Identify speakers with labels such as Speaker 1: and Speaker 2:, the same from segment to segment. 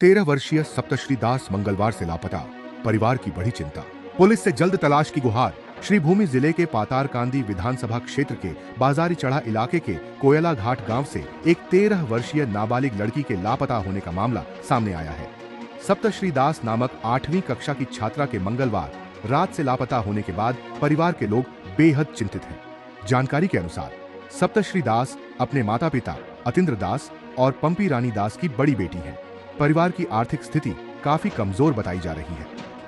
Speaker 1: 13 वर्षीय सप्तश्री दास मंगलवार से लापता, परिवार की बड़ी चिंता। पुलिस से जल्द तलाश की गुहार। श्रीभूमि जिले के पातारकांदी विधानसभा क्षेत्र के बाजारी चढ़ा इलाके के कोयला घाट गांव से एक 13 वर्षीय नाबालिग लड़की के लापता होने का मामला सामने आया है। सप्तश्री दास नामक 8वीं कक्षा की छात्रा के मंगलवार रात से लापता होने के बाद परिवार के लोग बेहद चिंतित हैं। जानकारी के अनुसार सप्तश्री दास अपने माता पिता अतिंद्र दास और पंपी रानी दास की बड़ी बेटी हैं। परिवार की आर्थिक स्थिति काफी कमजोर बताई जा रही है।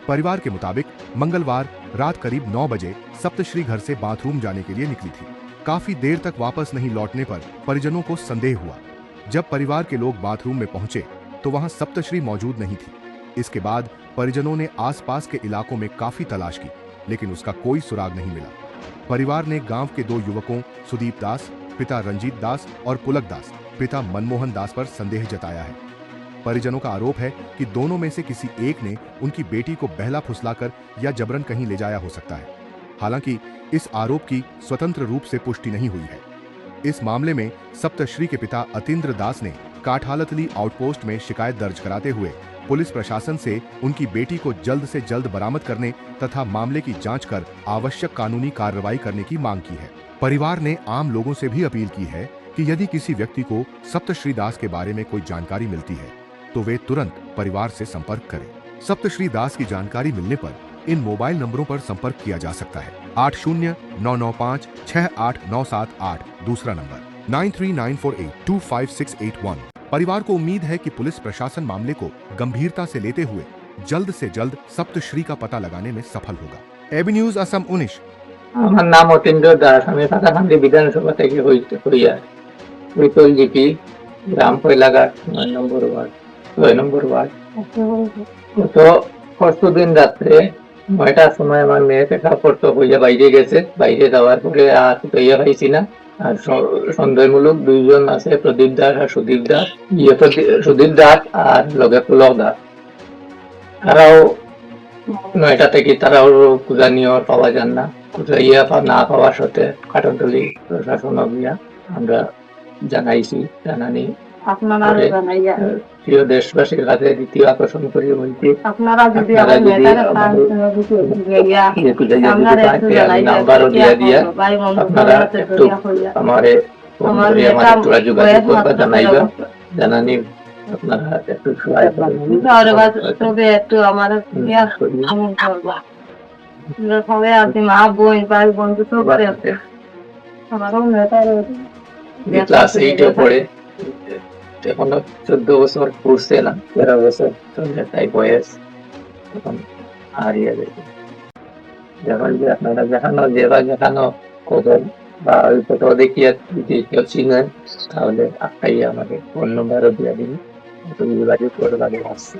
Speaker 1: परिवार के मुताबिक मंगलवार रात करीब 9 बजे सप्तश्री घर से बाथरूम जाने के लिए निकली थी। काफी देर तक वापस नहीं लौटने पर परिजनों को संदेह हुआ। जब परिवार के लोग बाथरूम में पहुंचे तो वहां सप्तश्री मौजूद नहीं थी। इसके बाद परिजनों ने आसपास के इलाकों में काफी तलाश की, लेकिन उसका कोई सुराग नहीं मिला। परिवार ने गांव के 2 युवकों सुदीप दास पिता रंजीत दास और पुलक दास पिता मनमोहन दास पर संदेह जताया है। परिजनों का आरोप है कि दोनों में से किसी एक ने उनकी बेटी को बहला फुसलाकर या जबरन कहीं ले जाया हो सकता है। हालांकि इस आरोप की स्वतंत्र रूप से पुष्टि नहीं हुई है। इस मामले में सप्तश्री के पिता अतिंद्र दास ने काठालतली आउटपोस्ट में शिकायत दर्ज कराते हुए पुलिस प्रशासन से उनकी बेटी को जल्द से जल्द बरामद करने तथा मामले की जांच कर आवश्यक कानूनी कार्रवाई करने की मांग की है। परिवार ने आम लोगों से भी अपील की है कि यदि किसी व्यक्ति को सप्तश्री दास के बारे में कोई जानकारी मिलती है तो वे तुरंत परिवार से संपर्क करें। सप्तश्री दास की जानकारी मिलने पर इन मोबाइल नंबरों पर संपर्क किया जा सकता है। 8099568978 दूसरा नंबर 9394825681। परिवार को उम्मीद है कि पुलिस प्रशासन मामले को गंभीरता से लेते हुए जल्द से जल्द सप्तश्री का पता लगाने में सफल होगा। AB news Assam 19।
Speaker 2: আমার নাম অতীন্দ্র দাস। আমি পাতাকান্দি বিধানসভা থেকে হইতল জিপি গ্রাম কয়লাঘাট 9 নম্বর ওয়ার্ড 6 নম্বর ওয়ার্ড। গত পরশুদিন রাত্রে 9টার সময় আমার মেয়ে পেশাব করতে হইয়া বাইরে গেছে। বাইরে যাওয়ার পরে আর হইয়া পাইছি না। আর সন্দেহমূলক 2 জন আছে, প্রদীপ দাস আর সুদীপ দাস। সুদীপ দাস আর লগে পুলক দাস। তারাও 9টা থেকে তারাও খুঁজানিও পাওয়া যান না। খুঁজাইয়া না পাওয়ার সাথে কাটাতলি প্রশাসন অভিয়া আমরা জানাইছি। জানানি প্রিয় দেশবাসীর কাছে দ্বিতীয় আকর্ষণ করি বলছি, আপনারা যদি নাম্বারও দিয়ে দিয়া আপনারা একটু আমারে যোগাযোগ করবা, জানাইবা। জানানি আপনারা একটু সহায় একটু আমার সবাই আছে, মা বোন ভাই বন্ধু সবাই আছে। আমারও ক্লাস 8 এ পড়ে, এখন 14 বছর পড়ছে না, 13 বছর তাই বয়স। এখন হারিয়ে গেছে। যখন যে আপনারা দেখানো খবর বা ওই ফটো দেখিয়ে যদি কেউ চিনেন তাহলে আপনাই আমাকে ফোন নম্বরও দিয়ে দিন, যোগাযোগ করে আসছি।